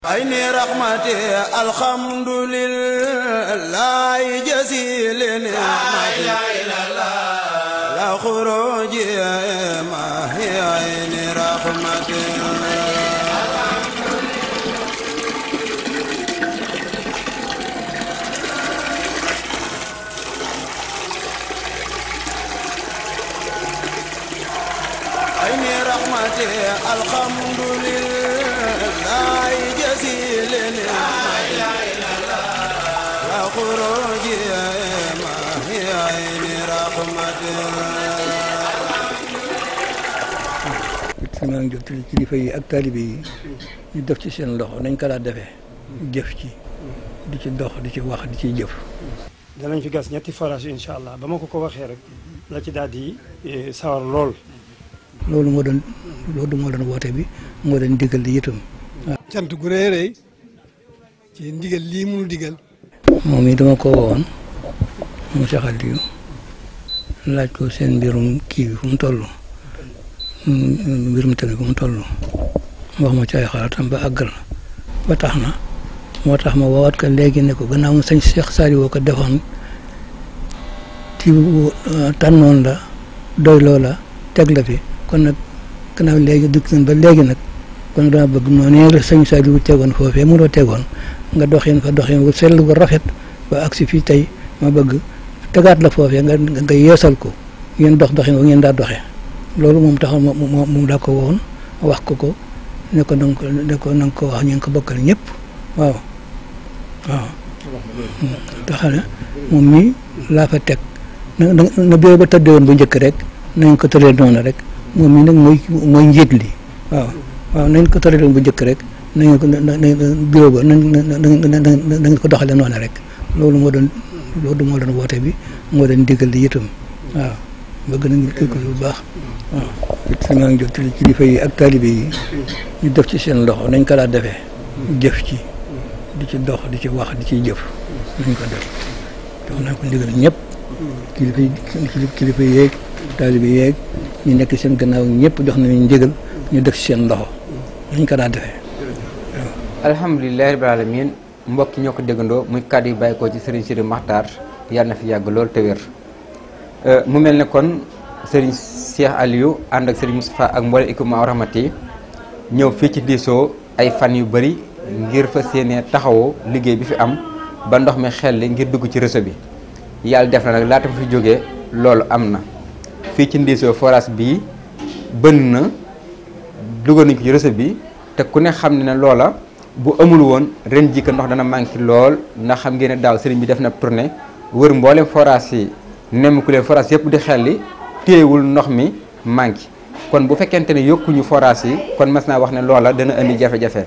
عين رحمتي الحمد لله جزيل نعمتي لا خروج ما هي عين رحمتي عين رحمتي الحمد لله جزيل نعمتي لا خروج ما هي عين رحمتي maa ngi jottali kilifa yi ak taalibe yi ñu def ci seen loxo nañ ko daa defee jëf ci di ci dox di ci wax di ciy jëf. danañ fi gas ñetti forage incha allah ba ma ko waxee rek la ci daal di sawar lool. loolu moo doon woote bi moo doon digal li itam. cant gu rëy rëy ci ndigal lii mu digal. moom yi dama ko woon mu saxal yu laaj ko seen mbirum kii bi fu mu toll. mbirum tamit fu mu toll wax ma ci ay xalaatam ba àggal ba tax na moo tax ma woowaat ko léegi ne ko gannaaw mu sëñ Cheikh Saliou ko defoon ci tànnoon la doy loola teg la fi kon nag gannaaw léegi dugg nañ ba léegi nag kon dama bëgg moo nee la sëñ Saliou tegoon foofee mu doo tegoon nga doxin fa doxin wu sell gu rafet ba agsi fii tey ma bëgg tegaat la foofee nga yeesal ko ngeen doxin wa ngeen daa doxee loolu moom taxaw moom daa ko woon wax ko ne ko na nga ko wax ñu ngi ko bokkal ñëpp waaw taxaw ne moom mii laa fa teg na bureau ba tëddee woon bu njëkk rek nañ ko tëralee noonu rek moom mii nag mooy njiit li waaw nañ ko tëralee woon bu njëkk rek nañ ko bureau ba nañ ko doxalee noonu rek loolu moo doon woote bi moo doon digal li itam waaw bëgg nañu ko bu baax waaw. maa ngi jottali kilifa yi ak taalibe yi ñu def ci seen loxo nañ ko daa defee jëf ci di ci dox di ci wax di ciy jëf nañ ko def jox naa ko ndigal ñëpp kilifa yeeg taalibe yeeg ñu nekk seen gannaaw ñëpp jox nañu ndigal ñu def ci seen loxo nañ ko daa defee waaw. alhamdulilah rabbil alamin mbokk ñoo ko déggandoo muy kàddu yu bàyyi ko ci Serigne Sidi Makhtar yàlla na fi yàgg lool te wér. mu mel ne kon Serigne Cheikh Aliou ànd ak Serigne Moustapha ak mboole équipement rahmati ñëw fii ci diisoo ay fan yu bëri ngir fas yéene taxawoo liggéey bi fi am ba ndox mi xel ngir dugg ci réseau bi yàlla def na nag laata fi jógee loolu am na fii ci diisoo forage bii bënn na dugal nañ ko ci réseau bi te ku ne xam ne loola bu amul woon ren jii ndox dana manqué lool ndax xam ngeen ne daaw Serigne bi def na tournée wër mboolem forage yi. nemmiku leen forage yëpp di xelli téyewul ndox mi manqué kon bu fekkente ne yokkuñu forage yi kon mas naa wax ne loola dana indi jafe-jafe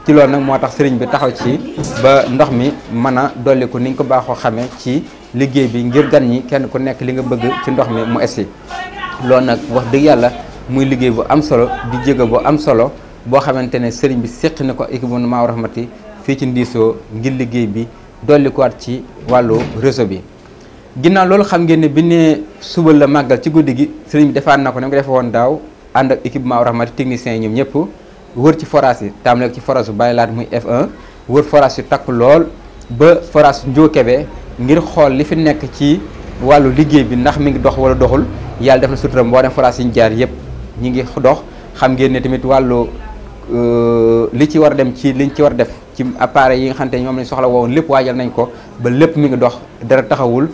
ci loolu nag moo tax sëriñ bi taxaw ci ba ndox mi mën a dolliku ni ñu ko baaxoo xamee ci liggéey bi ngir gan ñi kenn ku nekk li nga bëgg ci ndox mi mu essi loolu nag wax dëgg yàlla muy liggéey bu am solo di jéego bu am solo boo xamante ne sëriñ bi séq na ko équipement rahmati fii ci ndiisoo ngir liggéey bi dollikuwaat ci wàllu réseau bi ginnaaw loolu xam ngeen ne bi ne suba la màggal ci guddi gi sëriñ bi defaat na ko ni mu ko defee woon daaw ànd ak équipement rahmati techniciens yi ñoom ñëpp wër ci forage yi tàmbale ci forage bu bàyyi laat muy F1 wër forage yu takku lool ba forage Ndiokébé ngir xool li fi nekk ci wàllu liggéey bi ndax mi ngi dox wala doxul yàlla def na sutura boo dem forage yi ñu jaar yëpp ñi ngi dox xam ngeen ne tamit wàllu li ci war a dem ci liñ ci war a def ci appareil yi nga xamante ne ñoom lañ soxla woon lépp waajal nañ ko ba lépp mi ngi dox dara taxawul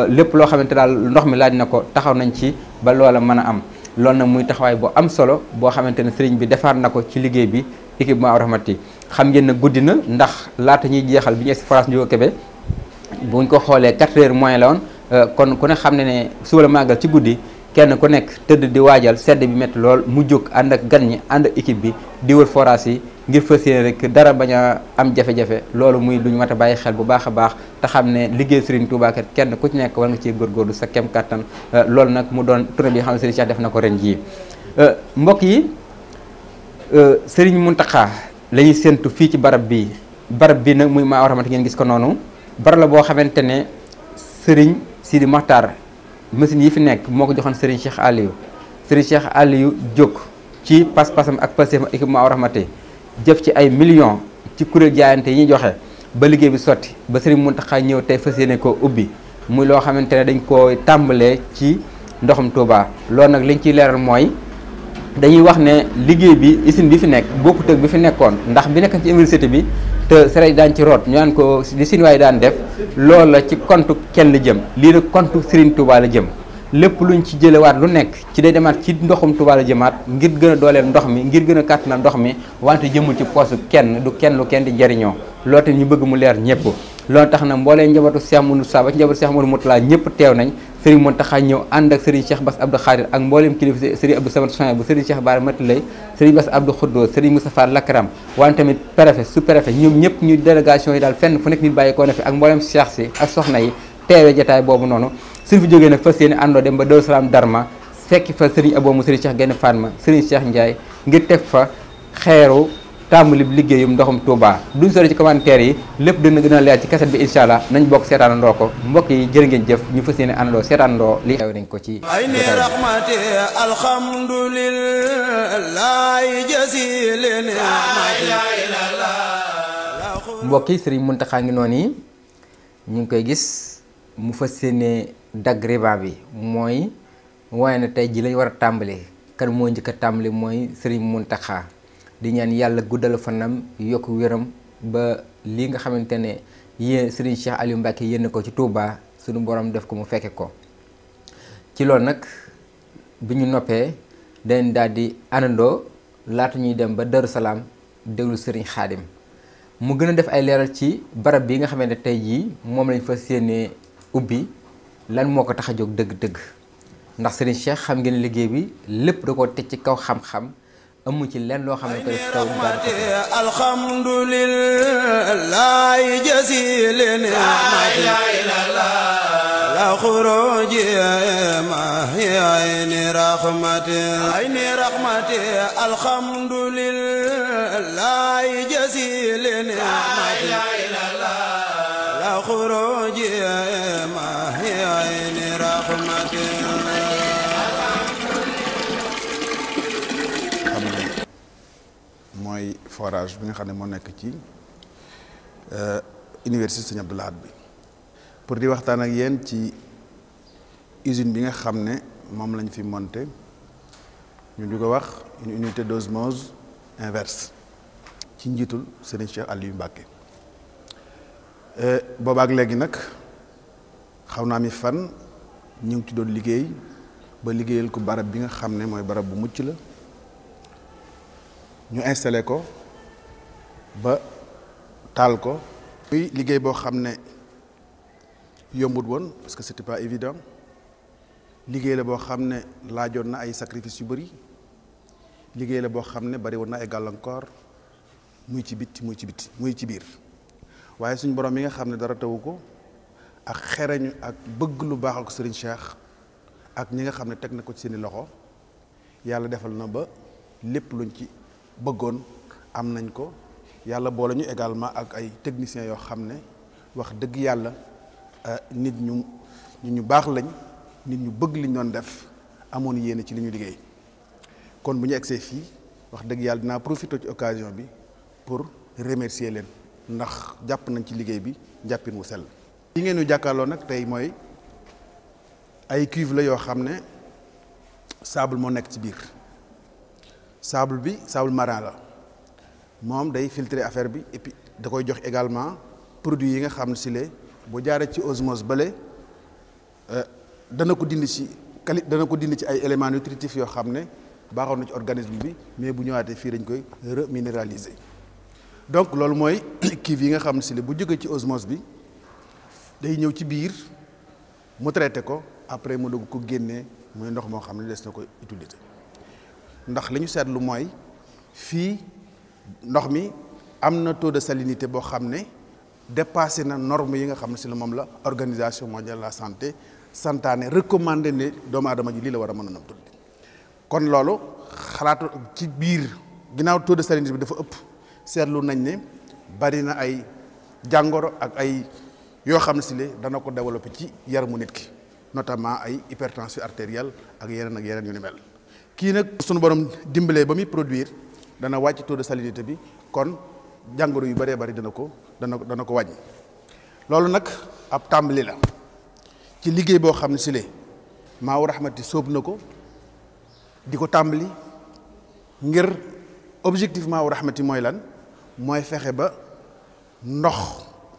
lépp loo xamante daal ndox mi laaj na ko taxaw nañ ci ba loola mën a am loolu nag muy taxawaay bu am solo boo xamante ne sëriñ bi defaat na ko ci liggéey bi équipement rahmati xam ngeen ne guddi na ndax laata ñuy jeexal bi ñu si forage Ndiokébé buñ ko xoolee 4 heures moins la woon kon ku ne xam ne suba la màggal ci guddi kenn ku nekk tëdd di waajal sedd bi métti lool mu jóg ànd ak gan ñi ànd ak équipe bi di wër forage yi ngir fas yéene rek dara bañ a am jafe-jafe loolu muy lu ñu mat a bàyyi xel bu baax a baax te xam ne liggéey Serigne Touba kat kenn ku ci nekk war nga ciy góorgóorlu sa kem kattan loolu nag mu doon tournée bi nga xam ne Serigne Cheikh def na ko ren jii mbokk yi Serigne Mountakha la ñuy séntu fii ci barab bi nag muy maa rahmati ngeen gis ko noonu barab la boo xamante ne Serigne Sidi Makhtar machine yi fi nekk moo ko joxoon Serigne Cheikh Aliou jóg ci pas-pasam ak pastéefam équipement rahmati jëf ci ay millions ci kuréel jaayante yi ñuy joxe ba liggéey bi sotti ba Serigne Mountakha ñëw tey fas yéene ko ubbi muy loo xamante ne dañ ko tàmbalee ci ndoxum Touba. loolu nag liñ ciy leeral mooy dañuy wax ne liggéey bi usine bi fi nekk bokkut ak bi fi nekkoon ndax bi nekk ci université bi te sere daan ci root ñu naan ko li sinuwaay daan def loolu la ci compte kenn la jëm lii nag compte Serigne Touba la jëm lépp luñ ci jëlewaat lu nekk ci day demaat ci ndoxum Touba la jëmaat ngir gën a dooleel ndox mi ngir gën a kàttanal ndox mi wante jëmul ci poosu kenn du kenn lu kenn di jariñoo loolu te ñu bëgg mu leer ñëpp. loolu tax na mboolee njabootu Cheikh Moussa ba ci njabootu Cheikh Modou Moutala ñëpp teew nañ Serigne Mountakha ñëw ànd ak Serigne Cheikh Bass Abdou Khadir ak mbooleem kilifa Serigne Abdou Samad Soin bu Serigne Cheikh Bara Matilay Serigne Bass Abdou Khoudo Serigne Moustapha Lakram wante tamit préfet sous préfet ñoom ñëpp ñu délégation yi daal fenn fu nekk nit bàyyi koo na fi ak mbooleem Cheikh si ak soxna yi teewee jataay boobu noonu suñ fi jógee nag fas yéene àndoo dem ba Daaru Salaam Darma fekki fa Serigne Abou mu Serigne Cheikh Gaïndé Fatma Serigne Cheikh Ndiaye ngir teg fa xeeru tàmbali liggéeyum ndoxum Touba. duñ sori ci commentaire yi lépp dina gën a leer ci kaset bi incha allah nañ bokk seetaanandoo ko mbokk yi jërë ngeen jëf ñu fas yéene àndandoo seetaanandoo li xew nañ ko ci ay ni rahmati alhamdulillahi jasilin mbokk yi Serigne Mountakha ngi noonu yi ñu ngi koy gis mu fas yéene dagg riba bi mooy waaye na tey ji lañ war a tàmbali kan moo njëkk a tàmbali mooy Serigne Mountakha di ñaan yàlla guddal fanam yokk wéram ba lii nga xamante ne yéen Serigne Cheikh Aliou Mbacké yéen ko ci Touba suñu borom def ko mu fekke ko ci loolu nag bi ñu noppee dañ daal di àndandoo laata ñuy dem ba Darou Salaam déglu Serigne Khadim mu gën a def ay leeral ci barab bi nga xamante ne tey jii moom lañ fas yéene ubbi lan moo ko tax a jóg dëgg-dëgg ndax Serigne Cheikh xam ngeen liggéey bi lépp da ko teg ci kaw xam-xam amu ci lenn loo xam ne koy taw alhamdulillahi jasilin la khuruji ma ayni rahmati alhamdulillahi jasilin la khuruji ma ayni rahmati mooy forage bi nga xam ne moo nekk ci université Serigne Abdou Lahad bi pour di waxtaan ak yéen ci usine bi nga xam ne moom lañ fi monté ñu di ko wax une unité d'osmose inverse ci njiitul Serigne Cheikh Aliou Mbacké boobaak léegi nag xaw naa mi fan ñu ngi ci doon liggéey ba liggéeyal ko barab bi nga xam ne mooy barab bu mucc la ñu installé ko ba taal ko. muy liggéey boo xam ne yombut woon parce que c'était pas évident liggéey la boo xam ne laajoon na ay sacrifice yu bëri liggéey la boo xam ne bari woon na ay gàllankoor muy ci bitti muy ci biir waaye suñu borom mi nga xam ne dara tawu ko ak xereñu ak bëgg lu baaxal ko Serigne Cheikh ak ñi nga xam ne teg na ko ci seeni loxo yàlla defal na ba lépp luñ ci bëggoon am nañ ko yàlla boole ñu également ak ay techniciens yoo xam ne wax dëgg yàlla nit ñu baax lañ nit ñu bëgg liñ doon def amoon yéene ci li ñu liggéey kon bu ñu egsee fii wax dëgg yàlla dinaa profiter ci occasion bi pour remercier leen ndax jàpp nañ ci liggéey bi jàppin wu sell. li ngeen ñu jàkkaarloo nag tey mooy ay cuve la yoo xam ne sable moo nekk ci biir. sable bi sable marin la moom day filtrer affaire bi et puis da koy jox également produit yi nga xam ne si le bu jaaree ci osmose bale dana ko dindi ci ay éléments nutritifs yoo xam ne baaxoon na ci organisme bi mais bu ñëwaatee fii dañ koy reminéraliser donc loolu mooy cuve yi nga xam ne si le bu jógee ci osmose bi day ñëw ci biir mu traité ko après mu dugg ko génnee muy ndox moo xam ne des na ko utiliser. ndax li ñu seetlu mooy fii ndox mi am na taux de salinité boo xam ne dépassé na norme yi nga xam ne si la moom la organisation mondiale de la santé santaane recommandé ne doomu aadama ji lii la war a mën a nam tudd kon loolu xalaatu ci biir ginnaaw taux de salinité bi dafa ëpp seetlu nañ ne bari na ay jàngoro ak ay yoo xam ne si le dana ko développé ci yaramu nit ki notamment ay hypertension artérielle ak yeneen yu ni mel. kii nag sunu borom dimbalee ba muy produire dana wàcc taux de salinité bi kon jàngoro yu bëree bëri dana ko wàññi. loolu nag ab tàmbali la ci liggéey boo xam ne si le Maawu Rahmati sóob na ko di ko tàmbali ngir objectif Maawu Rahmati mooy lan mooy fexe ba ndox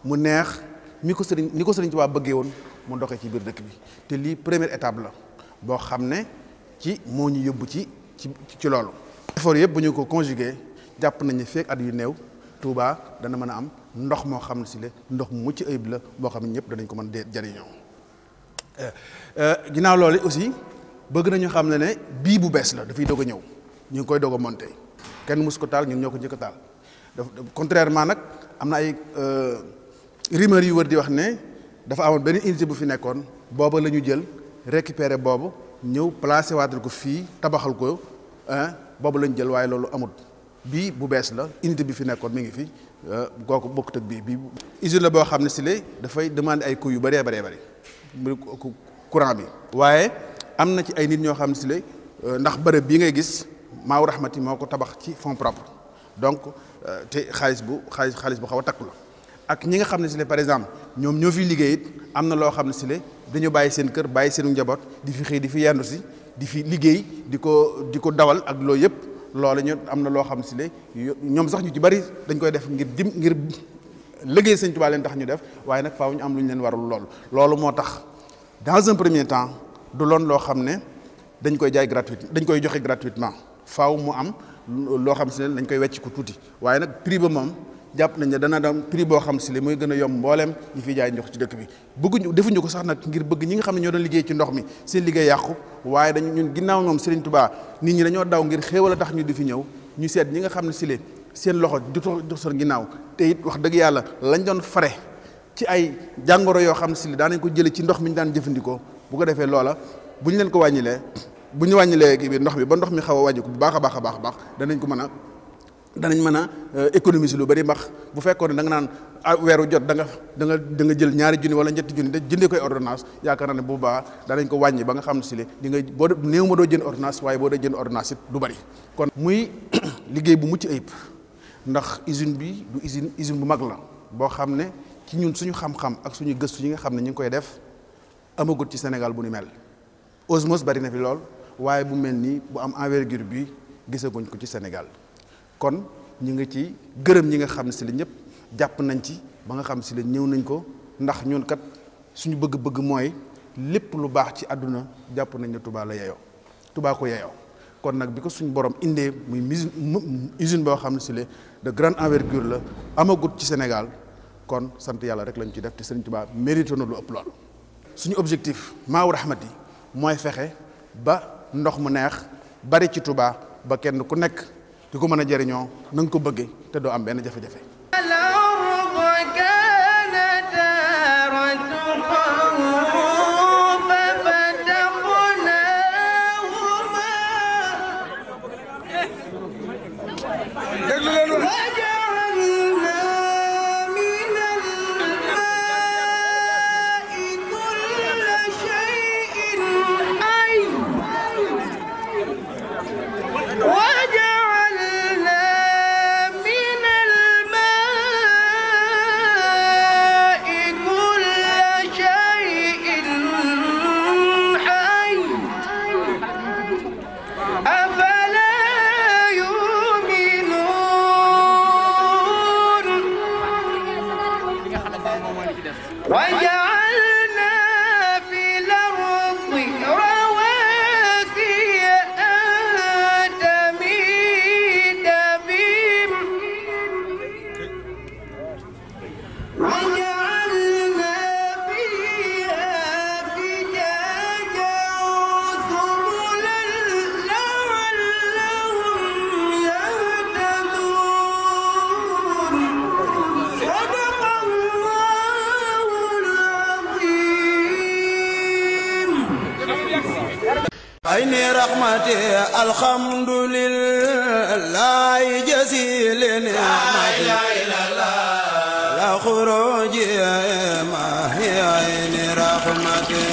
mu neex ni ko Sëriñ Tuubaa bëggee woon mu doxee ci biir dëkk bi te lii première étape la boo xam ne ci moo ñu yóbbu ci loolu. effort yëpp bu ñu ko conjugué jàpp nañu feek at yu néew Touba dana mën a am ndox moo xam ne si le ndox mu mucc ayib la boo xam ne ñëpp danañ ko mën a jariñoo. ginnaaw loolu aussi bëgg nañu xam ne bii bu bees la dafay doog a ñëw ñu ngi koy doog a monté kenn mus ko taal ñun ñoo ko njëkk a taal contrairement nag am na ay rumeur yu wër di wax ne dafa amoon benn unité bu fi nekkoon booba la ñu jël récupérer boobu ñëw placé waatal ko fii tabaxal ko boobu la ñu jël waaye loolu amut bii bu bees la unité bi fi nekkoon mi ngi fi kooku bokkut ak bii usine la boo xam ne si la dafay demander ay coûts yu bëree bëri courant bi waaye am na ci ay nit ñoo xam ne si la ndax bërëb bii ngay gis Maawu Rahmati moo ko tabax ci fonds propre donc te xaalis bu xaw a takku la ak ñi nga xam ne si la par exemple ñoom ñoo fi liggéey it am na loo xam ne si la dañu bàyyi seen kër bàyyi seenu njaboot di fi xëy di fi yendu si di fi liggéey di ko dawal ak loolu yëpp loolu ñu am na loo xam ne si la ñoom sax ñu ci bari dañ koy def ngir liggéey Sëñ Tuubaa leen tax ñu def waaye nag faaw ñu am lu ñu leen warul loolu moo tax dans un premier temps du loon loo xam ne dañ koy jaay dañ koy joxe gratuitement faaw mu am loo xam si ne dañ koy wecc ko tuuti waaye nag prix ba moom jàpp nañ ne dana dem prix boo xam si ne mooy gën a yomb mbooleem ñi fiy jaay ndox ci dëkk bi defuñu ko sax nag ngir bëgg ñi nga xam ne ñoo doon liggéey ci ndox mi seen liggéey yàqu waaye ñun ginnaaw ñoom Serigne Touba nit ñi dañoo daw ngir xéewal a tax ñu di fi ñëw ñu seet ñi nga xam ne si le seen loxo du dox seen ginnaaw te it wax dëgg yàlla lañ doon fare ci ay jàngoro yoo xam ne si le daanañ ko jële ci ndox mi ñu daan jëfandikoo bu ko defee loola bu ñu leen ko wàññilee bu ñu wàññilee kii bi ndox mi ba ndox mi xaw a wàññi ko bu baax a baax danañ mën a économiser lu bari ndax bu fekkoon ne da nga naan weeru jot da nga jël ñaari junni wala ñetti junni de jëndee koy ordonnance yaakaar naa ne bu baax danañ ko wàññi ba nga xam ne si le di nga boo néew ma doo jënd ordonnance waaye boo dee jënd ordonnance it du bari kon muy liggéey bu mucc ayib ndax usine bi du usine bu mag la boo xam ne ci ñun suñu xam-xam ak suñu gëstu yi nga xam ne ñu ngi koy def amagut ci Sénégal bu ni mel osmose bari na fi lool waaye bu mel nii bu am envergure bi gisaguñ ko ci Sénégal kon ñu ngi ci gërëm ñi nga xam ne si la ñëpp jàpp nañ ci ba nga xam si la ñëw nañ ko ndax ñun kat suñu bëgg-bëgg mooy lépp lu baax ci àdduna jàpp nañ ne Touba la yeyoo Touba ko yeyoo kon nag bi ko suñu borom indee muy usine boo xam ne si la de grande envergure la amagut ci Sénégal kon sant yàlla rek lañ ci def te Sëriñ Touba mérité na lu ëpp loolu suñu objectif Maawu Rahmati mooy fexe ba ndox mu neex bari ci Touba ba kenn ku nekk di ko mën a jëriñoo na nga ko bëggee te doo am benn jafe-jafe. عيني رحمتي الحمد لله جزيل نعمتي لا خروج ما هي عيني رحمتي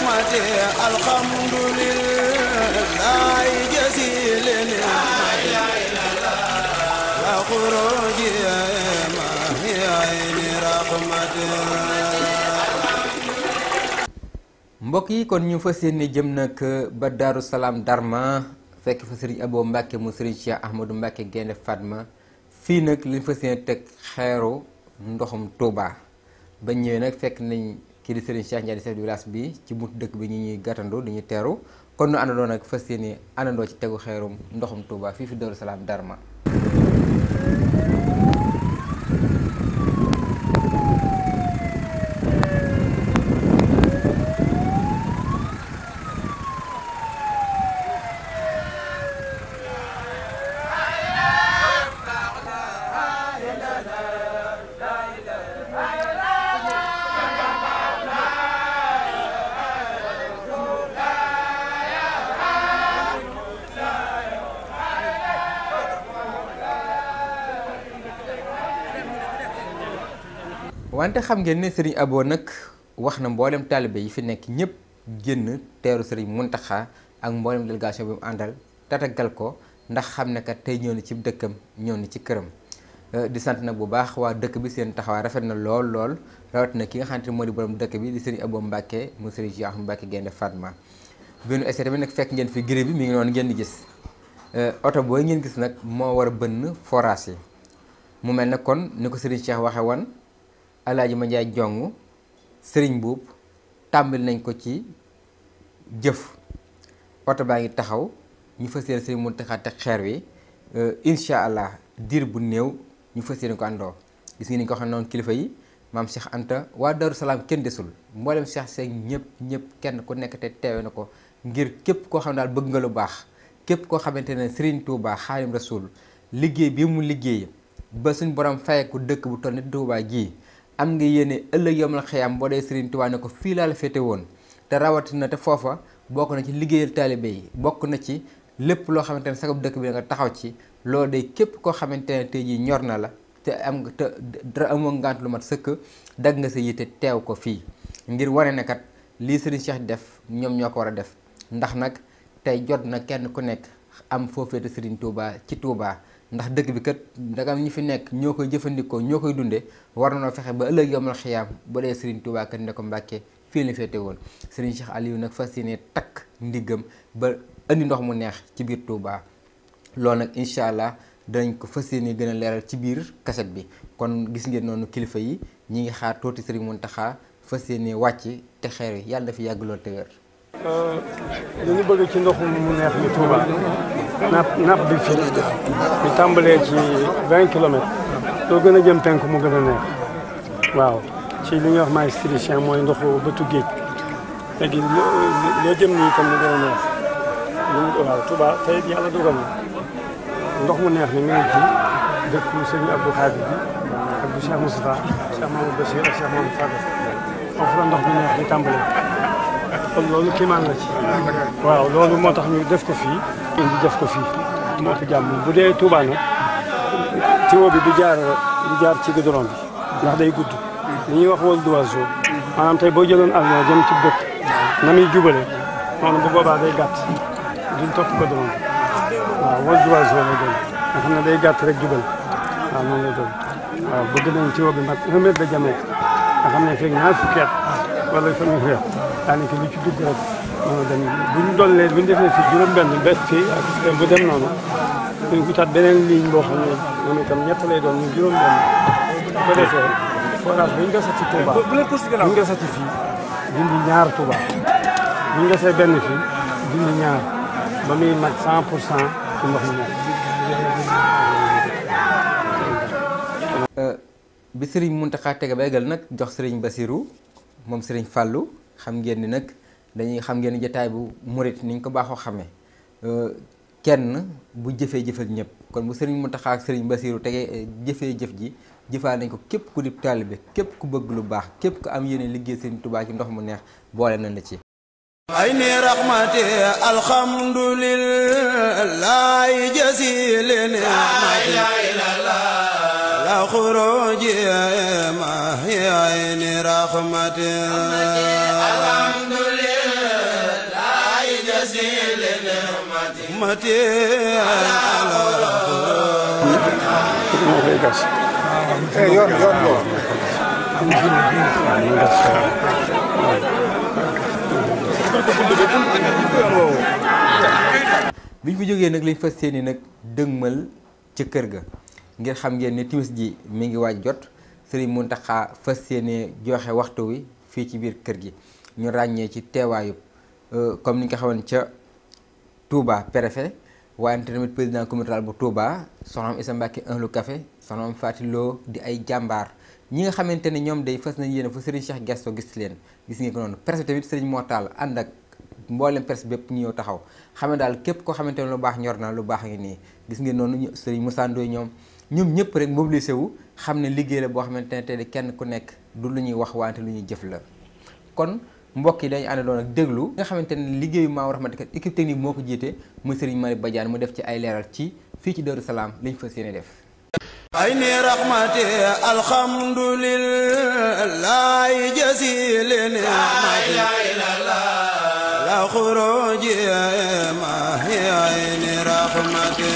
رحمتي الحمد لله جزيل نعمتي لا خروج ما هي عين رحمتي. mbokk yi kon ñu fas yéene jëm nag ba Daaru Salaam Darma fekk fa Serigne Abo Mbacke mu Serigne Cheikh Ahmadou Mbacke Gaynde Fatma fii nag liñ fas yéene teg xeeru ndoxum Touba ba ñëwee nag fekk nañ kii di Serigne Cheikh Ndiaye chef du village bi ci buntu dëkk bi ñu ñuy gàttandoo di ñu teeru kon nu àndandoo nag fas yéene àndandoo ci tegu xeerum ndoxum Touba fii fi Daaru Salaam Darma. wante xam ngeen ne Serigne Abo nag wax na mboolem taalibe yi fi nekk ñëpp génn teeru Serigne Mountakha ak mboolem délégation bi mu àndal tatagal ko ndax xam ne kat tey ñëw na ci dëkkam ñëw na ci këram di sant nag bu baax waa dëkk bi seen taxawaay rafet na lool rawatina ki nga xamante ne moo di borom dëkk bi di Serigne Abo Mbacke mu Serigne Cheikh Mbacke Gaynde Fatma. bi nu essayé tamit nag fekk ngeen fi gëré bi mi ngi noonu ngeen di gis oto booy ngeen gis nag moo war a bënn forage yi mu mel ne kon ni ko Serigne Cheikh waxe woon Alaaji Mandiaye Jong Serigne Buub tàmbali nañ ko ci jëf oto baa ngi taxaw ñu fas yéene Serigne Mountakha teg xeer wi incha allah diir bu néew ñu fas yéene ko àndoo gis ngeen ni ko xam noonu kilifa yi maam Cheikh Anta waa Darou Salaam kenn desul mboolem Cheikh Seck ñëpp kenn ku nekk te teewe na ko ngir képp koo xam daal bëgg nga lu baax képp koo xamante ne Serigne Touba Xaadim Rasul liggéey bi mu liggéey ba suñ borom fayeku dëkk bu toll ni Touba gii am nga yéene ëllëg yomal xëyam boo dee Serigne Touba ne ko fii laa la féete woon te rawatina te foofa bokk na ci liggéeyal taalibe yi bokk na ci lépp loo xamante ne sagab dëkk bi nga taxaw ci loolu day képp koo xamante ne tey jii ñor na la te am nga te dara amoo ngant lu mat sëkk dagg nga sa yitte teew ko fii ngir wane ne kat lii Serigne Cheikh def ñoom ñoo ko war a def ndax nag tey jot na kenn ku nekk am foo féete Serigne Touba ci Touba ndax dëkk bi kat ndagam ñi fi nekk ñoo koy jëfandikoo ñoo koy dunde war na noo fexe ba ëllëg yomal xiyaam ba dee Serigne Touba kat ne ko Mbàkke fii la féete woon Serigne Cheikh Aliou nag fas yéene takk ndiggam ba indi ndox mu neex ci biir Touba loolu nag incha allah danañ ko fas yéene gën a leeral ci biir kaset bi kon gis ngeen noonu kilifa yi ñi ngi xaar tuuti Serigne Mountakha fas yéene wàcc te xeer yi yàlla dafa yàgg lool te wér. li ñu bëgg ci ndox mu neex mi Touba napp bi fii ñu tàmbalee ci 20 kilomètres loo gën a jëm penk mu gën a neex waaw ci li ñuy wax maastrichtien mooy ndoxu bëtu géej léegi loo jëm nii tam mu gën a neex waaw Touba tey yàlla dogal na ndox mu neex mi ngi ci dëkku Serigne Abdou Khadir bi ak bu Cheikh Moustapha Cheikh Mamadou Bachir ak Cheikh Mamadou Fadal foofu la ndox mi neex di tàmbalee kon loolu kiimaan la ci waaw loolu moo tax ñu def ko fii indi def ko fii moo ko jàmm bu dee Touba nag tuyau bi du jaar ci goudron bi ndax day gudd li ñuy wax vol d'oiseau maanaam tey boo jëloon avion jëm ci dëkk na muy jubale noonu bu boobaa day gàtt duñ topp goudron bi waaw vol d'oiseau la doon nga xam ne day gàtt rek jubal waaw noonu la doon waaw bëgg nañ tuyau bi nag 1 mètre de diamètre nga xam ne fekk ñaar fukki at wala fa ñu xeex daanaka lu ci dugg rek noonu dem buñ dollee buñ defee fii juróom-benn bés fii ak bu dem noonu buñ wutaat beneen ligne boo xam ne moom itam ñett lay doon ñu juróom-benn bu ko defee forage buñ gasati Touba buñ gasati fii dindi ñaar Touba buñ gasee benn fii dindi ñaar ba muy mat 100% ci ndox mi nekk. bi Serigne Mountakha tege ba eggal nag jox Serigne Bassirou moom Serigne Fallou xam ngeen ni nag dañuy xam ngeen ni jotaay bu murit ni ñu ko baaxoo xamee kenn bu jëfee jëfal ñëpp kon bu Serigne Mountakha ak Serigne Bassirou tegee jëfee jëf ji jëfaa nañ ko képp ku di taalibe képp ku bëgg lu baax képp ku am yéene liggéey Serigne Touba ci ndox mu neex boole nañ la ci. ayni rahmati alhamdulillahi jasilin la khuruji ma hi ayni rahmati alhamdulillah جزيل نعمتي على biñ fi jógee nag lañ fas yéene nag dëgmal ca kër ga ngir xam ngeen ne timis ji mi ngi waaj jot Serigne Mountakha fas yéene joxe waxtu wi fii ci biir kër gi ñu ràññee ci teewaayu comme ni nga ko xamoon ca Touba préfet waaye tamit président communauté rurale bu Touba soxna am Issa Mbacke Ahlu Café soxna am Fatiloo di ay jàmbaar ñi nga xamante ne ñoom day fas nañ yéene fu Serigne Cheikh Gesto gis leen gis ngeen ko noonu presse tamit Serigne Mortal ànd ak mboolem presse bépp ñu ñëw taxaw xam ne daal képp koo xamante ne lu baax ñor na lu baax ngi nii gis ngeen noonu Serigne Moussa Ndoye ñoom ñëpp rek mobilisé wu xam ne liggéey la boo xamante ne tey kenn ku nekk du lu ñuy wax wante lu ñuy jëf la kon mbokk yi dañu àndaloon ak déglu nga xamante ne liggéeyu Maou Rahmati équipe technique moo ko jiite muy Serigne Mari Badiane mu def ci ay leeral ci fii ci Darou Salaam liñ fas yéene def ayni rahmati alhamdulillahi jazili ni'mati la khuruji ma hiya ayni rahmati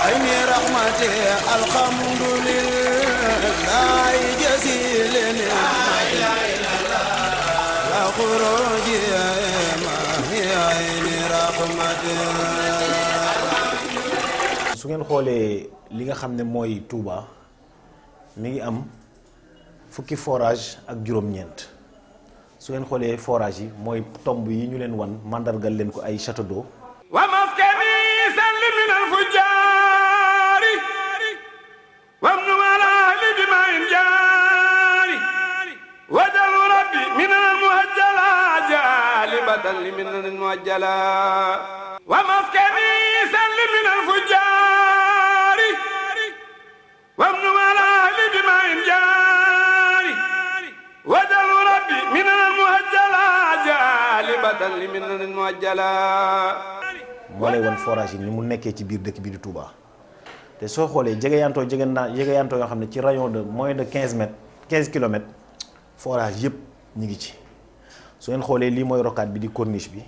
ayni rahmati alhamdulillahi jazili ni'mati la khuruji ma hiya ayni rahmati. su ngeen xoolee li nga xam ne mooy Touba mi ngi am fukki forage ak juróom-ñeent su ngeen xoolee forage yi mooy tomb yi ñu leen wan mandargal leen ko ay château d'eau wa maskani salli min al-fujjaari wa ibnu walaali bima'in jaari wajal rabbi min al-muhajjala jalibatan li min al-muhajjala wa maskani salli min al-fujjaari wa ibnu walaali bima'in jaari wajal rabbi min al-muhajjala jalibatan li min al-muhajjala moo lay wan forage yi ni mu nekkee ci biir dëkk bi di Touba te soo xoolee jegeyantoo yoo xam ne ci rayon de moins de 15 mètres 15 kilomètres forage yëpp ñu ngi ci su ngeen xoolee lii mooy rocade bi di corniche bi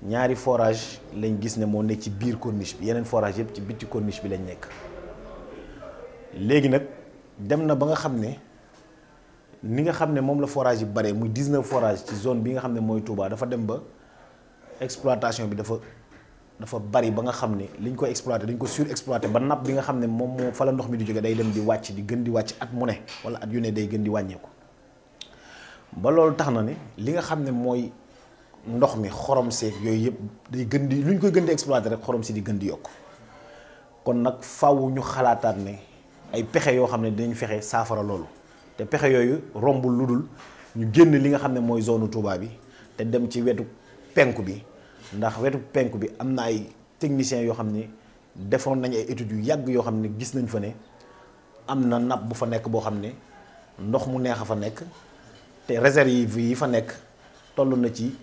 ñaari forage lañ gis ne moo nekk ci biir corniche bi yeneen forage yëpp ci bitti corniche bi lañ nekk léegi nag dem na ba nga xam ne ni nga xam ne moom la forage yi bare muy 19 forage ci zone bi nga xam ne mooy Touba dafa dem ba exploitation bi dafa bari ba nga xam ne liñ koy exploité dañ ko surexploité ba nappe bi nga xam ne moom moo fa la ndox mi di jóge day dem di wàcc di gën di wàcc at mu ne wala at yu ne day gën di wàññeeku ba loolu tax na ne li nga xam ne mooy ndox mi xorom seeg yooyu yëpp day gën di lu ñu koy gën di exploité rek xorom si di gën di yokk kon nag faaw ñu xalaataat ne ay pexe yoo xam ne dinañ fexe saafara loolu te pexe yooyu rombul lu dul ñu génn li nga xam ne mooy zone Touba bi te dem ci wetu penku bi ndax wetu penku bi am na ay techniciens yoo xam ne defoon nañ ay études yu yàgg yoo xam ne gis nañ fa ne am na nappe bu fa nekk boo xam ne ndox mu neex a fa nekk te réserve yi fa nekk toll na ci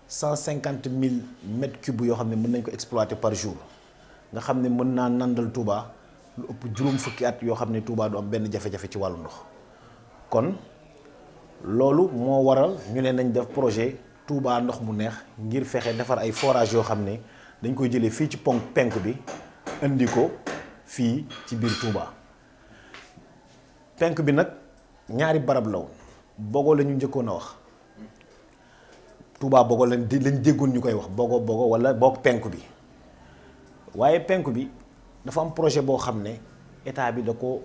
150 000 mètres cubes yoo xam ne mën nañ ko exploiter par jour nga xam ne mën naa nandal Touba lu ëpp juróom fukki at yoo xam ne Touba du am benn jafe-jafe ci wàllu ndox kon loolu moo waral ñu ne nañ def projet Touba ndox mu neex ngir fexe defar ay forage yoo xam ne dañ koy jëlee fii ci penk bi indi ko fii ci biir Touba penk bi nag ñaari barab law Bogo la ñu njëkkoon a wax Touba Bogo lañ déggoon ñu koy wax Bogo wala boog penk bi waaye penk bi dafa am projet boo xam ne état bi da ko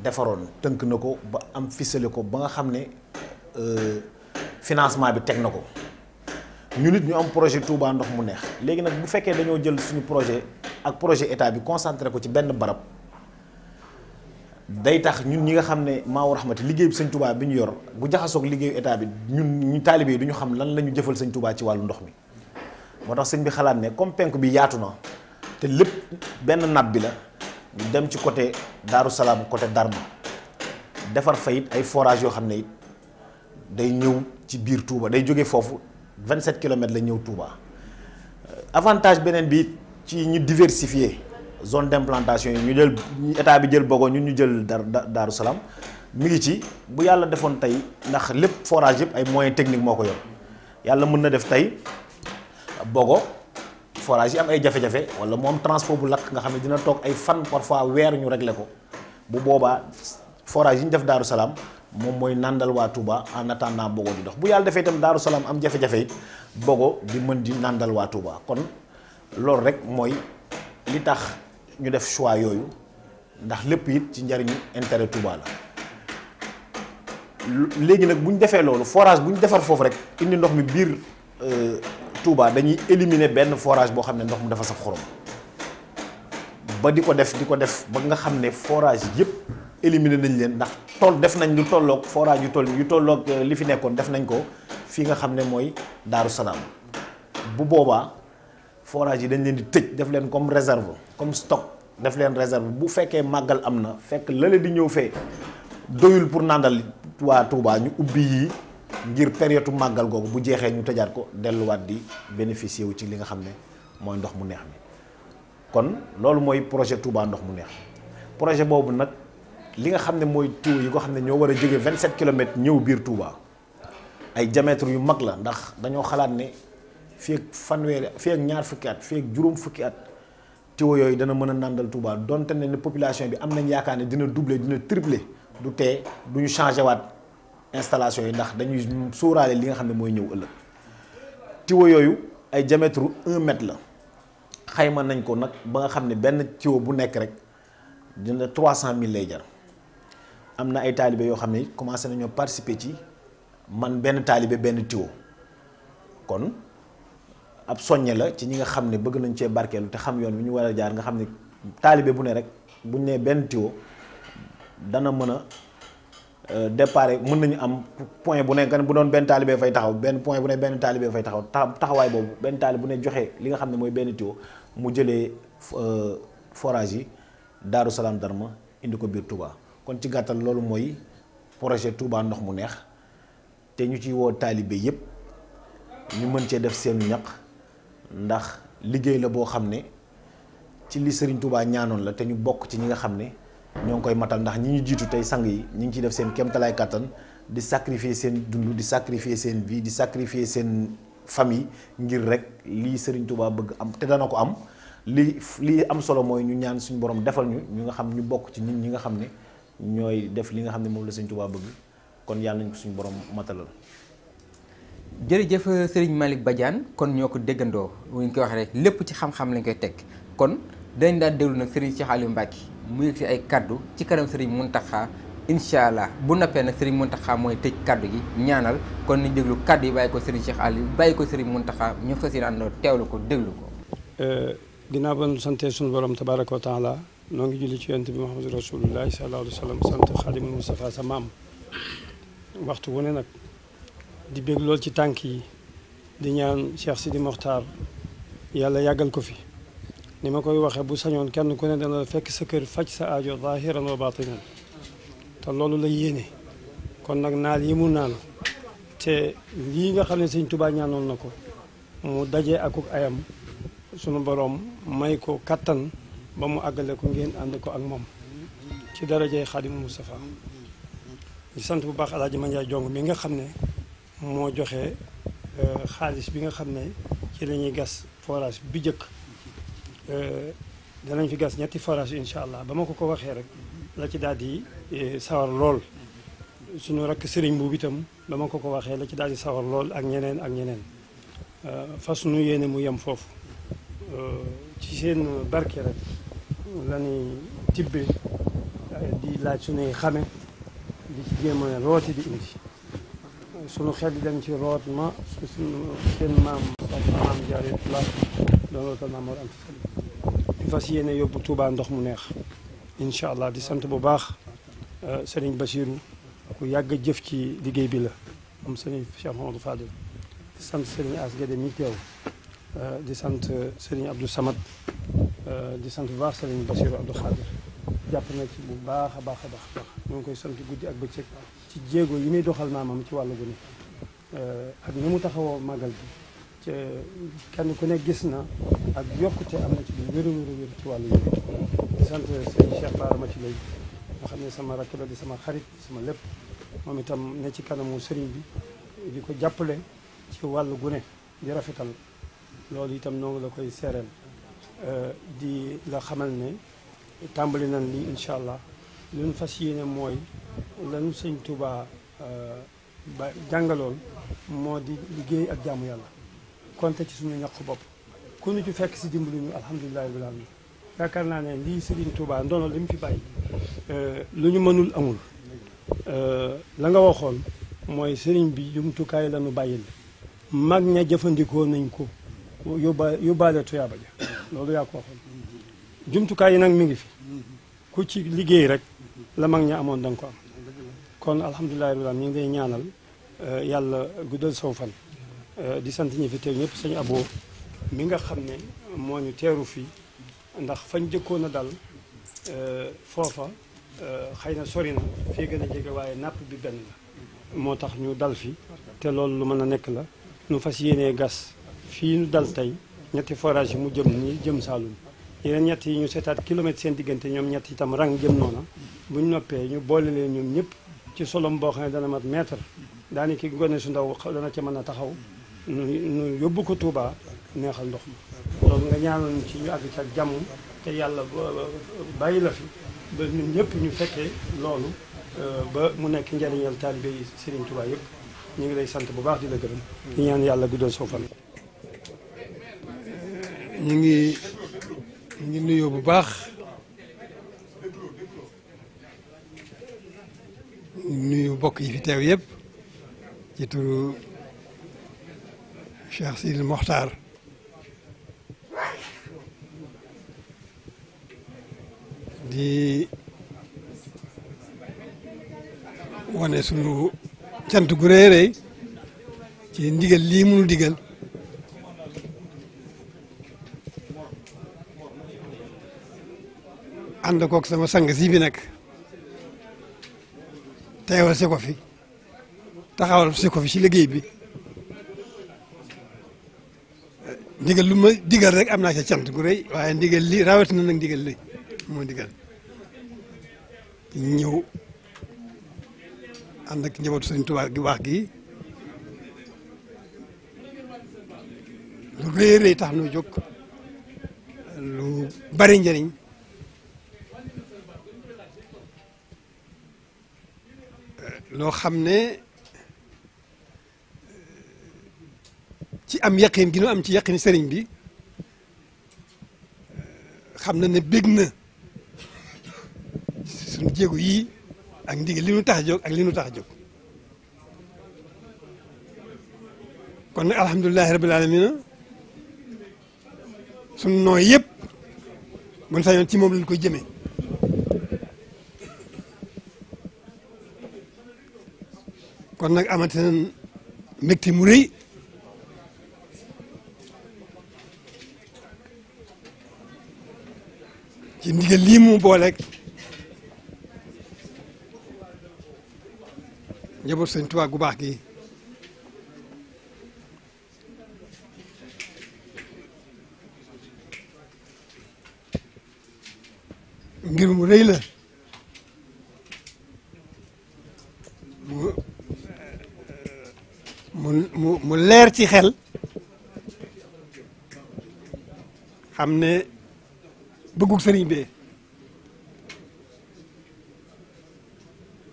defaroon tënk na ko ba am ficelé ko ba nga xam ne financement bi teg na ko ñu nit ñu am projet Touba ndox mu neex léegi nag bu fekkee dañoo jël suñu projet ak projet état bi concentré ko ci benn barab day tax ñun ñi nga xam ne Maou Rahmati liggéey bi sëñ Touba bi ñu yor bu jaxasoog liggéeyu état bi ñun ñu taalibe yi du ñu xam lan la ñu jëfal sëñ Touba ci wàllu ndox mi moo tax sëñ bi xalaat ne comme penk bi yaatu na te lépp benn nappe bi la ñu dem ci côté Darou Salaam côté Darma defar fa it ay forage yoo xam ne it day ñëw ci biir Touba day jóge foofu 27 kilomètres la ñëw Touba avantage beneen bi ci ñu diversifier zone d'implantation yi ñu jël état bi jël Bogo ñun ñu jël Daaru Salaam mi ngi ci bu yàlla defoon tey ndax lépp forage yëpp ay moyens techniques moo ko yor yàlla mën na def tey Bogo forage yi am ay jafe-jafe wala moom transport bu lakk nga xam ne dina toog ay fan parfois weer ñu régler ko bu boobaa forage yi ñu def Daaru Salaam moom mooy nàndal waa Touba en attendant Bogo di dox bu yàlla defee itam Daaru Salaam am jafe-jafe it Bogo di mën di nàndal waa Touba kon loolu rek mooy li tax ñu def choix yooyu ndax lépp it ci njariñu intérêt Touba la léegi nag bu ñu defee loolu forage bu ñu defar foofu rek indi ndox mi biir Touba dañuy éliminer benn forage boo xam ne ndox mu dafa saf xorom ba di ko def ba nga xam ne forage yëpp éliminer nañ leen ndax def nañ lu tolloog forage yu tolloog li fi nekkoon def nañ ko fii nga xam ne mooy Daaru Salaam bu boobaa forage yi dañ leen di tëj def leen comme réserve comme stock def leen réserve bu fekkee màggal am na fekk lële di ñëw fee doyul pour nàndal waa Touba ñu ubbi yii ngir période màggal googu bu jeexee ñu tëjaat ko delluwaat di bénéficier wu ci li nga xam ne mooy ndox mu neex mi kon loolu mooy projet Touba ndox mu neex projet boobu nag li nga xam ne mooy tuyau yi nga xam ne ñoo war a jóge 27 kilomètres ñëw biir Touba ay diamètre yu mag la ndax dañoo xalaat ne fii ak fanweeri fii ak ñaar fukki at fii ak juróom fukki at tuyau yooyu dana mën a nàndal Touba donte ne population bi am nañ yaakaar ne dina doubler dina tripler du tee du ñu changé waat installation yi ndax dañuy suuraale li nga xam ne mooy ñëw ëllëg tuyau yooyu ay diamètre 1 mètre la xayma nañ ko nag ba nga xam ne benn tuyau bu nekk rek dina 300 000 lay jar am na ay taalibe yoo xam ne commencé nañoo participer ci man benn taalibe benn tuyau kon ab soññe la ci ñi nga xam ne bëgg nañ cee barkeelu te xam yoon wi ñu war a jaar nga xam ne taalibe bu ne rek buñ nee benn tuyau dana mën a départ mën nañu am point bu ne nga bu doon benn taalibe fay taxaw benn point bu ne benn taalibe fay taxaw taxawaay boobu benn taalibe bu ne joxe li nga xam ne mooy benn tuyau mu jëlee forage yi Daaru Salaam Darma indi ko biir Touba kon ci gàttal loolu mooy projet Touba ndox mu neex te ñu ci woo taalibe yépp ñu mën cee def seenu ñaq ndax liggéey la boo xam ne ci li Serigne Touba ñaanoon la te ñu bokk ci ñi nga xam ne ñoo ngi koy matal ndax ñi ñu jiitu tey sang yi ñi ngi ciy def seen kéemtalaay kattan di sacrifier seen dund di sacrifier seen vie di sacrifier seen famille ngir rek lii Serigne Touba bëgg am te dana ko am lii am solo mooy ñu ñaan suñu borom defal ñu nga xam ñu bokk ci nit ñi nga xam ne ñooy def li nga xam ne moom la Serigne Touba bëgg kon yàlla nañ ko suñu borom matalal. jërëjëf Serigne Malick Badiane kon ñoo ko déggandoo bu ñu koy waxee rek lépp ci xam-xam lañ koy teg kon dañ daan déglu nag Serigne Cheikh Aliou Mbacké mu yëg si ay kaddu ci kanam Serigne Mountakha incha allah bu noppee nag Serigne Mountakha mooy tëj kaddu gi ñaanal kon ni déglu kaddu yi bàyyi ko Serigne Cheikh Aliou bàyyi ko Serigne Mountakha ñu fas yéene àndoo teewlu ko déglu ko. ginnaaw ba nu sante suñu borom tabaraka wa taala noo ngi julli ci yonent bi Muhammadu rasulullahi sallallahu alayhi wa sallam sant Xaadimul Mustafa sa maam waxtu wu ne nag di bég lool ci tànk yi di ñaan Cheikh Sidi Mokhtar yàlla yàggal ko fi ni ma koy waxee bu sañoon kenn ku ne dana fekk sa kër faj sa aajo zahiran wa batinan te loolu la yéene kon nag naal yi mu naan te lii nga xam ne Sëñ Tuubaa ñaanoon na ko mu dajee akuk ayam sunu borom may ko kattan ba mu àggale ko ngeen ànd ko ak moom ci darajee Xaadimu Mustafa di sant bu baax Alaaji Mandiaye Jong mi nga xam ne moo joxe xaalis bi nga xam ne ci la ñuy gas forage bi njëkk danañ fi gas ñetti forage incha allah ba ma ko waxee rek la ci daal di sawar lool suñu rakk sëriñ bu itam ba ma ko waxee la ci daal di sawar lool ak ñeneen fas nu yéene mu yem foofu ci seen barke rek la ñuy tibbe di laaj suñuy xame di ci jéem a rooti di indi sunu xel di dem ci root ma suñu seen maam Jaare la doon rootal maam Mor Anta Sali fas yéene yóbbu Touba ndox mu neex incha allah di sant bu baax Serigne Bassirou ku yàgg jëf ci liggéey bi la moom Serigne Cheikh Mamadou Fadil di sant Serigne As Guédé mi teew di sant Serigne Abdou Samad di sant bu baax Serigne Bassirou Abdou Khadir jàpp na ci bu baax a baax a baax ñu ngi koy sant guddi ak bëccëg ci jéego yi muy doxal maamam ci wàllu gune ak ni mu taxawoo màggal bi kenn ku ne gis na ak yokkute am na ci lu wér a wér ci wàllu yooyu di sant sëñ Cheikh Bara ma ci lay nga xam ne sama rakk la di sama xarit sama lépp moom itam ne ci kanamu sëriñ bi di ko jàppale ci wàllu gune di rafetal loolu itam noonu la koy seereel di la xamal ne tàmbali nañ lii incha allah lu ñu fas yéene mooy lañu sëñ Touba ba jàngaloon moo di liggéey ak jaamu yàlla konte ci suñu ñaq bopp ku ñu ci fekk si dimbali ñu alhamdulilahi rabbil alamin yaakaar naa ne lii Serigne Touba ndono li mu fi bàyyi lu ñu mënul amul la nga waxoon mooy Serigne bi jumtukaay la ñu bàyyil mag ña jëfandikoo nañ ko yóbbaale tuyaaba ja loolu yaa ko waxoon jumtukaay yi nag mi ngi fi ku ci liggéey rek la mag ña amoon da nga ko am kon alhamdulilahi rabbil alamin ñu ngi lay ñaanal yàlla guddal saw fan di sant ñi fi teew ñëpp sëñ Abo mi nga xam ne moo ñu teeru fii ndax fañ jëkkoon a dal foofa xëy na sori na fii gën a jege waaye napp bi benn la moo tax ñu dal fi te loolu lu mën a nekk la ñu fas yéenee gas fii ñu dal tey ñetti forage yi mu jëm nii jëm Saalum yeneen ñett yi ñu seetaat kilomètre seen diggante ñoom ñett itam rang jëm noona buñ noppee ñu boole leen ñoom ñëpp ci solom boo xam ne dana mat mètre daani ki gone su ndaw dana ca mën a taxaw nu yóbbu ko Touba neexal ndox ma loolu nga ñaanoon ci ñu àgg ci ak jàmm te yàlla bàyyi la fi ba ñun ñëpp ñu fekkee loolu ba mu nekk njëriñal taalibe yi Serigne Touba yëpp ñu ngi lay sant bu baax di la gërëm di ñaan yàlla guddal soo fan ñu ngi nuyoo bu baax nuyu mbokk yi fi teew yëpp ci turu Cheikh Sidil Mokhtar di wane sunu cant gu rëy rëy ci ndigal lii munu digal ànd koog sama sang si fi nag teewal si ko fi taxawal si ko fi ci liggéey bi ndigal lu ma digal rek am naa ca cant gu rëy waaye ndigal li rawatina nag ndigal li moo digal ñu ñëw ànd ak njabootu Sëriñ Tuubaa gi baax gi lu rëy rëy tax nu jóg lu bari njëriñ loo xam ne ci am yaqin gi nu am ci yaqin sëriñ bi xam na ne bég na suñu jéego yii ak ndigal li nu tax a jóg ak li nu tax a jóg kon nag alhamdulilahi rabbil alamina suñu nooy yëpp buñ sañoon ci moom lañ koy jëmee kon nag amati nañ mbégte mu rëy ci ndigal lii mu booleeg njaboot Sëñ Tuubaa gu baax gi ngir mu rëy la mu leer ci xel xam ne bëggug sëriñ bi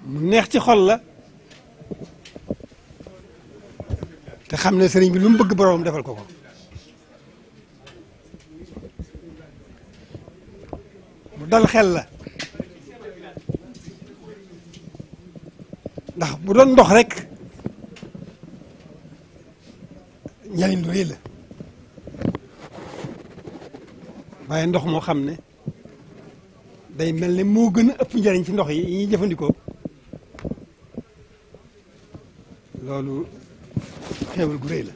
mu neex ci xol la te xam ne sëriñ bi lu mu bëgg boroom defal ko ko mu dal xel la ndax bu doon ndox rek njariñ lu rëy la waaye ndox moo xam ne day mel ne moo gën a ëpp njariñ ci ndox yi ñuy jëfandikoo loolu xéewal gu rëy la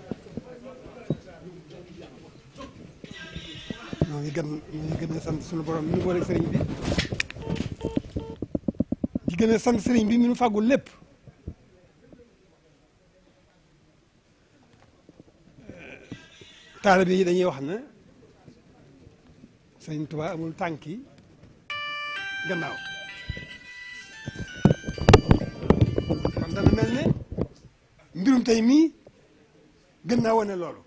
ñoo ngi gën a sant suñu borom mi nu boole sëriñ bi di gën a sant sëriñ bi mi nu fàggul lépp taalibe yi dañuy wax ne Sëriñ Tuubaa amul tànki gannaaw kon dana mel ne mbirum tey mii gën naa wane loolu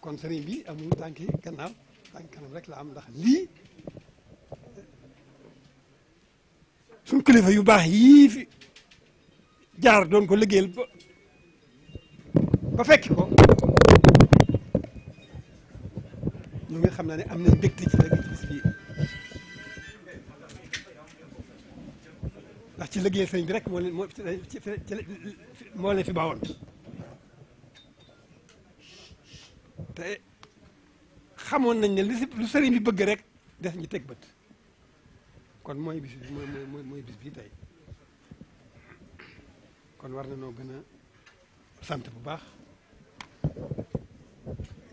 kon sëriñ bi amul tànki gannaaw tànki kanam rek la am ndax lii suñ kilifa yu baax yii fi jaar doon ko liggéeyal ba fekki ko ñoo ngi xam naa ne am nañ mbégte ci léegi ci bis bii ndax ci liggéeyal sëriñ bi rek moo leen moo leen fi baawoon te xamoon nañ ne lu sëriñ bi bëgg rek des ñu teg bët kon mooy bis bi mooy bis bii tey kon war na noo gën a sant bu baax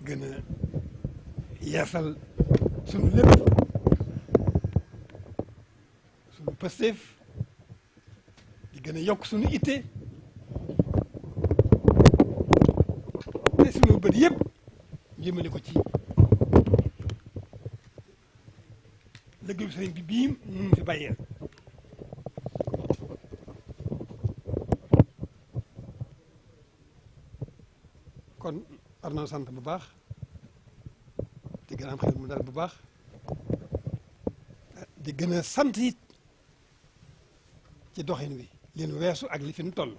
gën a yeesal sunu lépp sunu pësteef di gën a yokk sunu itte te sunu bët yëpp jëmale ko ci liggéeyu sëriñ bi bii mu fi bàyyeel kon war naa sant bu baax di gën a am xel mu dal bu baax di gën a sant it ci doxin wi li nu weesu ak li fi nu toll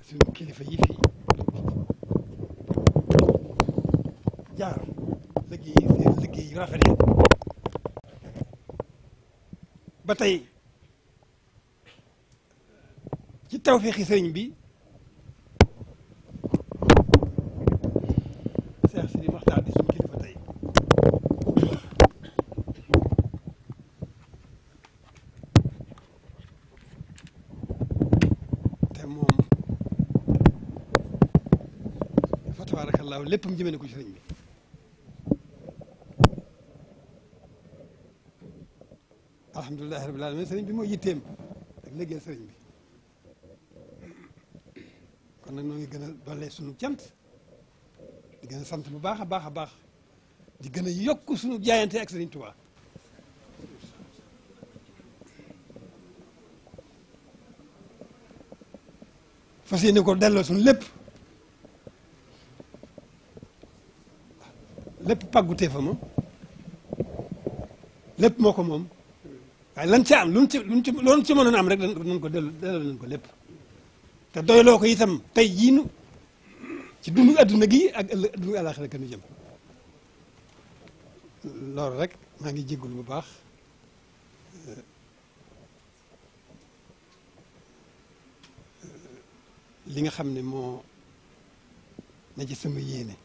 suñu kilifa yi fi jaar liggéey seen liggéey yu rafet ba tey ci tawfeexi sëriñ bi Cheikh Sidi Mokhtar di suñu kilifa tey te moom fa tabaarakallaahu léppam jëmee ko ci sëriñ bi alhamdulilahi rabbil alamin sëriñ bi mooy yitteem ak liggéeyal sëriñ bi kon nag noo ngi gën a dollee suñu cant di gën a sant bu baax a baax a baax di gën a yokk suñu jaayante ak sëriñ Tuubaa fas yéene ko delloo suñu lépp pàggutee fa moom lépp moo ko moom waaye lan ca am luñ ci mënoon am rek nañ ko delloo nañ ko lépp te doyloo ko itam tey jii ci dundu adduna gi ak dundu àllaaxira ka nu jëm loolu rek maa ngi jégalu bu baax li nga xam ne moo na ci sama yéene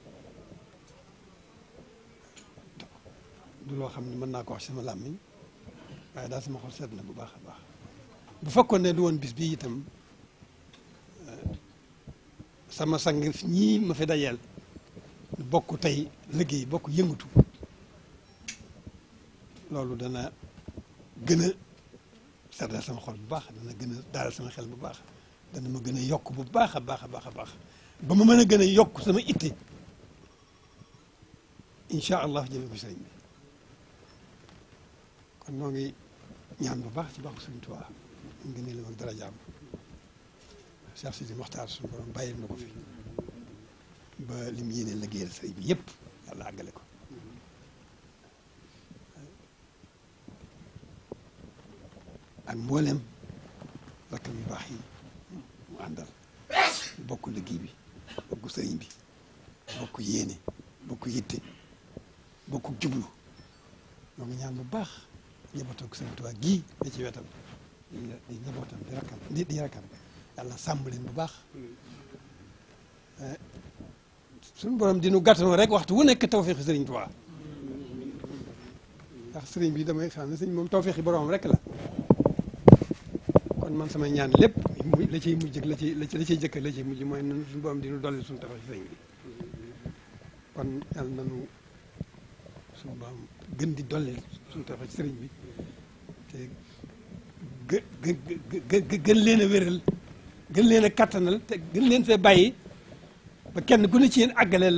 du loo xam ne mën naa ko wax sama làmmiñ waaye daal sama xol sedd na bu baax a baax bu fekkoon ne du woon bis bii itam sama sang ñii ma fi dajeel bokk tey liggéey bokk yëngatu loolu dana gën a seddal sama xol bu baax dana gën a daal sama xel bu baax dana ma gën a yokk bu baax a baax a baax a baax ba ma mën a gën a yokk sama itte incha allah jëme ko sëriñ bi kon noo ngi ñaan bu baax ci baaxu Sëriñ Tuubaa ngi ne la mag dara jàmm Cheikh Sidi Mokhtar suñu borom bàyyil na ko fi ba li mu yéene liggéeyal sëriñ bi yëpp yàlla àggale ko ak mboolem rakkam yu baax yi mu àndal bokk liggéey bi bokk sëriñ bi bokk yéene bokk yitte bokk jublu ñoo ngi ñaan bu baax njabootu Sëriñ Tuubaa gii da ci wetam di njabootam di rakkam di rakkam yàlla sàmm leen bu baax suñu borom dinu gàttanoo rek waxtu wu nekk tawféexi Sëriñ Tuubaa ndax sëriñ bi damay xam ne sëriñ moom tawféexi boromam rek la kon man sama ñaan lépp la ciy mujj la ciy jëkk la ciy mujj mooy nan suñu borom dinu dolli suñu tawféexi sëriñ bi kon yàlla nanu suñu borom gën di dolli suñu tawféexi sëriñ bi te gën leen a wéral gën leen a kattanal te gën leen fee bàyyi ba kenn ku ne ci yéen àggale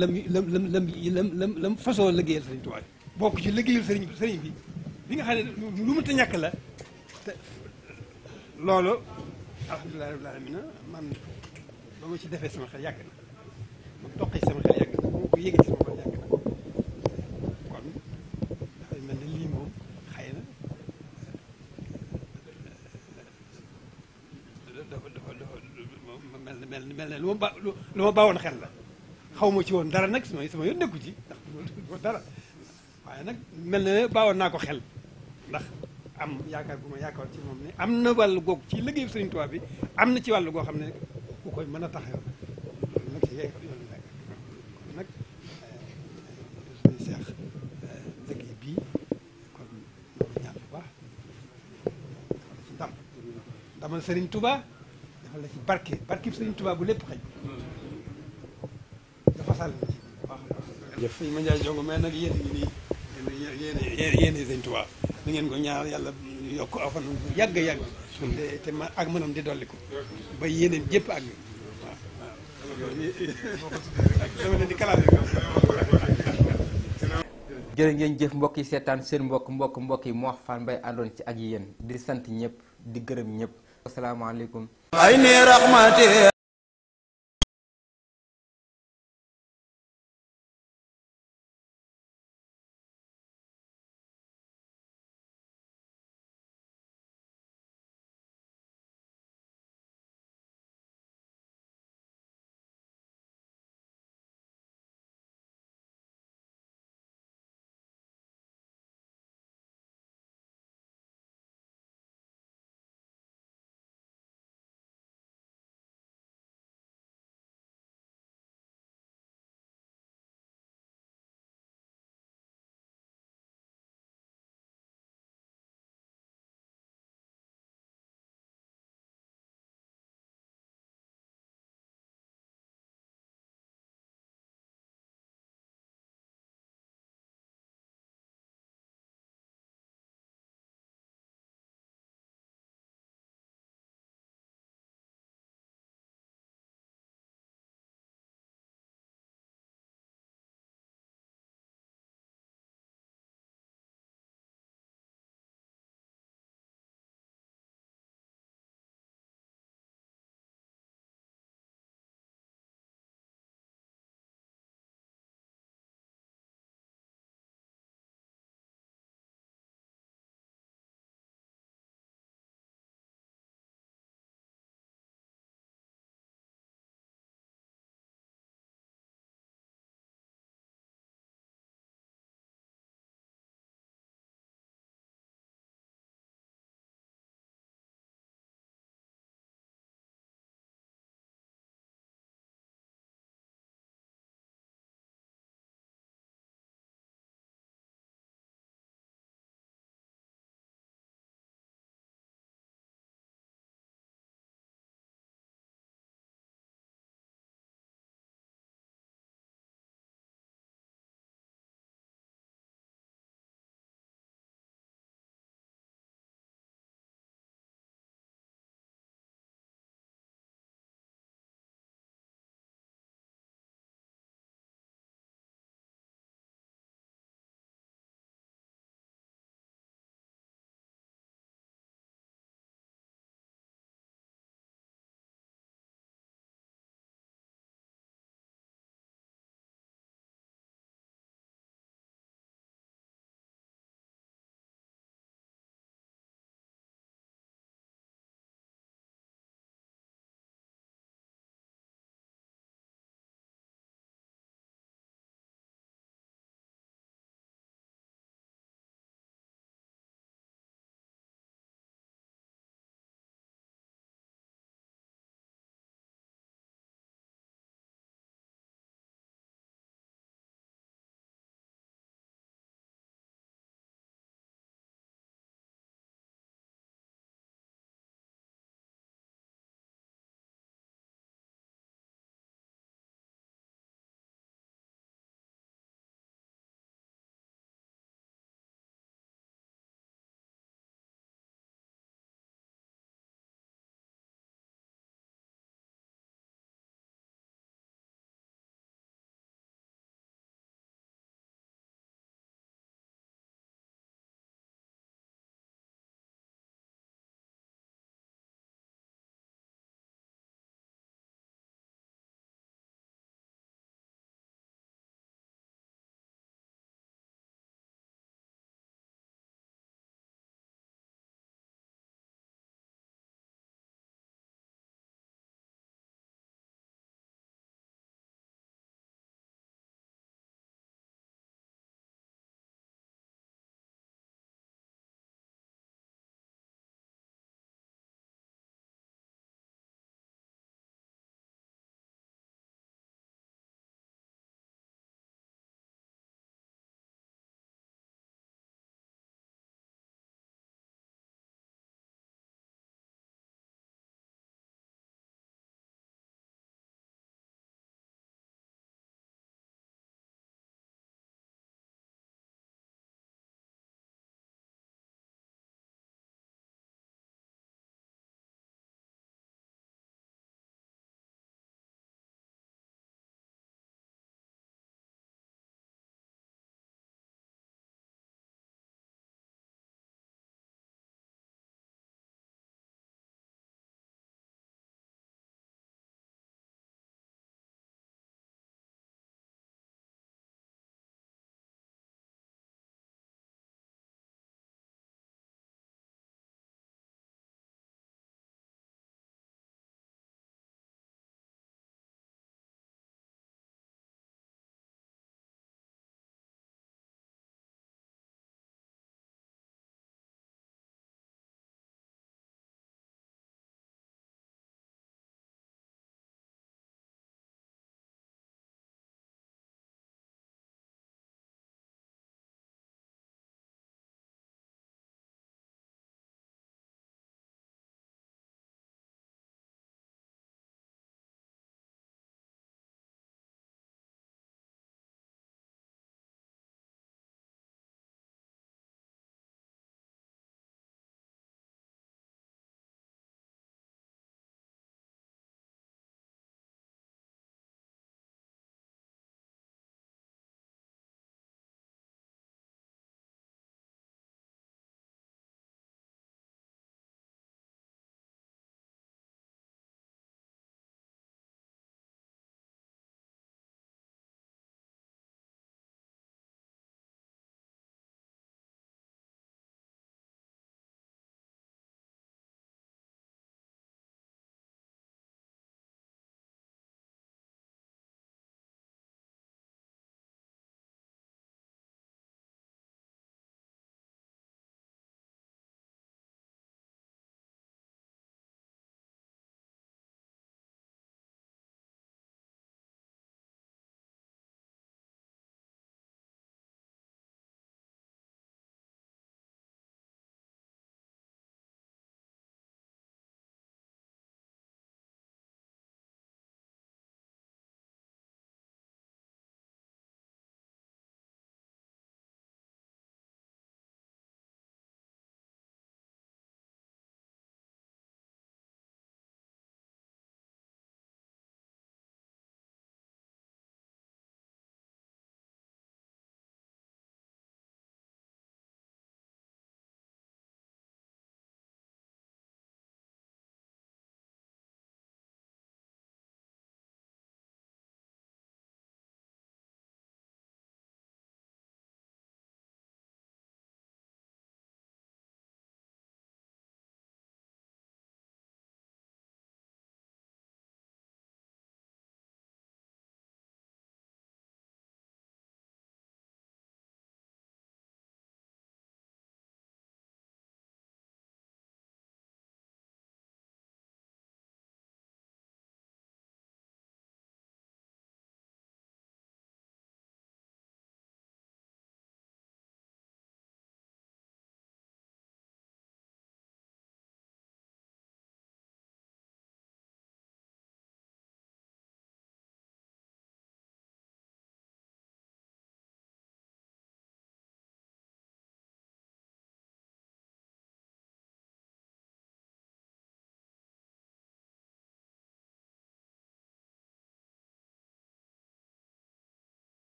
lam fasoo liggéeyal sëriñ Tuubaa bokk ci liggéeyal sëriñ bi nga xam ne lu mënta ñàkk la te loolu alhamdulilah rabbil alamin man ba ma ci defee sama xel yàgg na ma toqee sama xel yàgg na ba ma ko yëgee sama xel yàgg na kon dafay mel ne lii moom xëy na mel ne lu ma baawoon xel la xaw ma ci woon dara nag sama yoon nekku ci ndax du dara waaye nag mel na ne baawoon naa ko xel ndax am yaakaar bu ma yaakaar ci moom ne am na wàllu goog ci liggéeyu Sëriñ Tuubaa bi am na ci wàllu goo xam ne ku koy mën a taxaw loolu nag ci yoon la kon nag suñu seex liggéey bii kon loolu ñaan bu baax dafa la ci ndamal Sëriñ Tuubaa dafa la ci barke Sëriñ Tuubaa bu lépp xëy dafa sàll na ci baax jëf sëñ Mandiaye Jongo mais nag yéen ñi nii yéen Sëriñ Tuubaa da ngeen ko ñaar yàlla yokk aw fan yàgg te ma ak mënam di dolli ko ba yéeneen jëpp àgg waaw di kalaat jërë ngeen jëf mbokk yi seetaan seen mbokk yi Mor Fane Mbaye àndoon ci ak yéen di sant ñëpp di gërëm ñëpp asalaamaaleykum ay ni raxmati